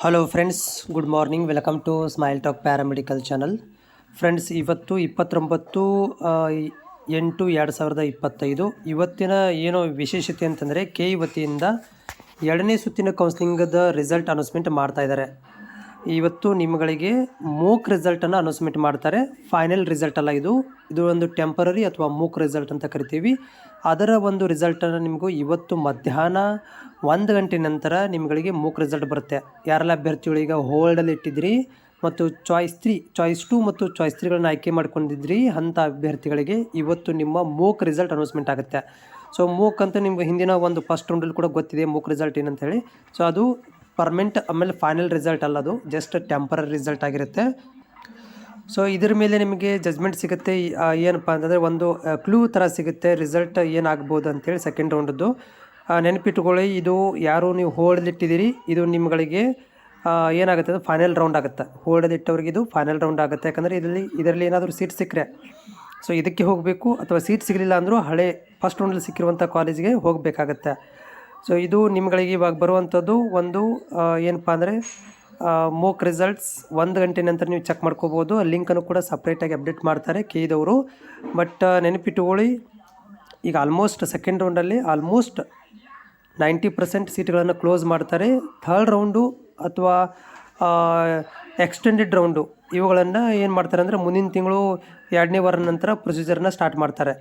Hello friends, good morning. Welcome to Smile Talk paramedical channel. Friends, ಇವತ್ತು 29/8/2025 ಇವತ್ತಿನ ಏನೋ ವಿಶೇಷತೆ ಅಂತಂದರೆ ಕೆ ವತಿಯಿಂದ 2ನೇ ಸುತ್ತಿನ ಕೌನ್ಸಿಲಿಂಗದ ರಿಸಲ್ಟ್ ಅನೌನ್ಸ್ಮೆಂಟ್ ಮಾಡ್ತಾ ಇದ್ದಾರೆ. ಇವತ್ತು ನಿಮ್ಮಗಳಿಗೆ ಮೂಕ್ ರಿಸಲ್ಟನ್ನು ಅನೌನ್ಸ್ಮೆಂಟ್ ಮಾಡ್ತಾರೆ. ಫೈನಲ್ ರಿಸಲ್ಟ್ ಅಲ್ಲ, ಇದು ಒಂದು ಟೆಂಪರರಿ ಅಥವಾ ಮೂಕ್ ರಿಸಲ್ಟ್ ಅಂತ ಕರಿತೀವಿ. ಅದರ ಒಂದು ರಿಸಲ್ಟನ್ನು ನಿಮಗೂ ಇವತ್ತು ಮಧ್ಯಾಹ್ನ 1 ಗಂಟೆ ನಂತರ ನಿಮ್ಗಳಿಗೆ ಮೂಕ್ ರಿಸಲ್ಟ್ ಬರುತ್ತೆ. ಯಾರೆಲ್ಲ ಅಭ್ಯರ್ಥಿಗಳೀಗ ಹೋಲ್ಡಲ್ಲಿ ಇಟ್ಟಿದ್ರಿ ಮತ್ತು ಚಾಯ್ಸ್ 2 ಮತ್ತು ಚಾಯ್ಸ್ 3ಗಳನ್ನ ಆಯ್ಕೆ ಮಾಡ್ಕೊಂಡಿದ್ರಿ ಅಂಥ ಅಭ್ಯರ್ಥಿಗಳಿಗೆ ಇವತ್ತು ನಿಮ್ಮ ಮೂಕ್ ರಿಸಲ್ಟ್ ಅನೌನ್ಸ್ಮೆಂಟ್ ಆಗುತ್ತೆ. ಸೊ ಮೂಕ್ ಅಂತ ನಿಮ್ಗೆ ಹಿಂದಿನ ಒಂದು ಫಸ್ಟ್ ರೌಂಡಲ್ಲಿ ಕೂಡ ಗೊತ್ತಿದೆ ಮೂಕ್ ರಿಸಲ್ಟ್ ಏನಂತ ಹೇಳಿ. ಸೊ ಅದು ಪರ್ಮನೆಂಟ್ ಆಮೇಲೆ ಫೈನಲ್ ರಿಸಲ್ಟ್ ಅಲ್ಲ, ಅದು ಜಸ್ಟ್ ಟೆಂಪರರಿ ರಿಸಲ್ಟ್ ಆಗಿರುತ್ತೆ. ಸೊ ಇದ್ರ ಮೇಲೆ ನಿಮಗೆ ಜಜ್ಮೆಂಟ್ ಸಿಗುತ್ತೆ. ಏನಪ್ಪ ಅಂತಂದರೆ ಒಂದು ಕ್ಲೂ ಥರ ಸಿಗುತ್ತೆ ರಿಸಲ್ಟ್ ಏನಾಗ್ಬೋದು ಅಂತೇಳಿ ಸೆಕೆಂಡ್ ರೌಂಡದ್ದು. ನೆನಪಿಟ್ಟುಕೊಳ್ಳಿ, ಇದು ಯಾರು ನೀವು ಹೋಲ್ಡಲ್ಲಿಟ್ಟಿದ್ದೀರಿ ಇದು ನಿಮ್ಗಳಿಗೆ ಏನಾಗುತ್ತೆ ಅದು ಫೈನಲ್ ರೌಂಡ್ ಆಗುತ್ತೆ. ಹೋಲ್ಡಲ್ಲಿಟ್ಟವ್ರಿಗೆ ಇದು ಫೈನಲ್ ರೌಂಡ್ ಆಗುತ್ತೆ. ಯಾಕಂದರೆ ಇದರಲ್ಲಿ ಏನಾದರೂ ಸೀಟ್ ಸಿಕ್ಕರೆ ಸೊ ಇದಕ್ಕೆ ಹೋಗಬೇಕು, ಅಥವಾ ಸೀಟ್ ಸಿಗಲಿಲ್ಲ ಅಂದರೂ ಹಳೆ ಫಸ್ಟ್ ರೌಂಡಲ್ಲಿ ಸಿಕ್ಕಿರುವಂಥ ಕಾಲೇಜಿಗೆ ಹೋಗಬೇಕಾಗತ್ತೆ. ಸೊ ಇದು ನಿಮ್ಗಳಿಗೆ ಇವಾಗ ಬರುವಂಥದ್ದು ಒಂದು ಏನಪ್ಪ ಅಂದರೆ ಮೂಕ್ ರಿಸಲ್ಟ್ಸ್ 1 ಗಂಟೆ ನಂತರ ನೀವು ಚೆಕ್ ಮಾಡ್ಕೋಬೋದು. ಲಿಂಕನ್ನು ಕೂಡ ಸಪ್ರೇಟಾಗಿ ಅಪ್ಡೇಟ್ ಮಾಡ್ತಾರೆ ಕೆಇದವರು. ಬಟ್ ನೆನಪಿಟ್ಟುಕೊಳ್ಳಿ, ಈಗ ಆಲ್ಮೋಸ್ಟ್ ಸೆಕೆಂಡ್ ರೌಂಡಲ್ಲಿ ಆಲ್ಮೋಸ್ಟ್ 90% ಸೀಟ್ಗಳನ್ನು ಕ್ಲೋಸ್ ಮಾಡ್ತಾರೆ. ಥರ್ಡ್ ರೌಂಡು ಅಥವಾ ಎಕ್ಸ್ಟೆಂಡೆಡ್ ರೌಂಡು ಇವುಗಳನ್ನು ಏನು ಮಾಡ್ತಾರೆ ಅಂದರೆ ಮುಂದಿನ ತಿಂಗಳು 2ನೇ ವಾರ ನಂತರ ಪ್ರೊಸೀಜರ್ನ ಸ್ಟಾರ್ಟ್ ಮಾಡ್ತಾರೆ.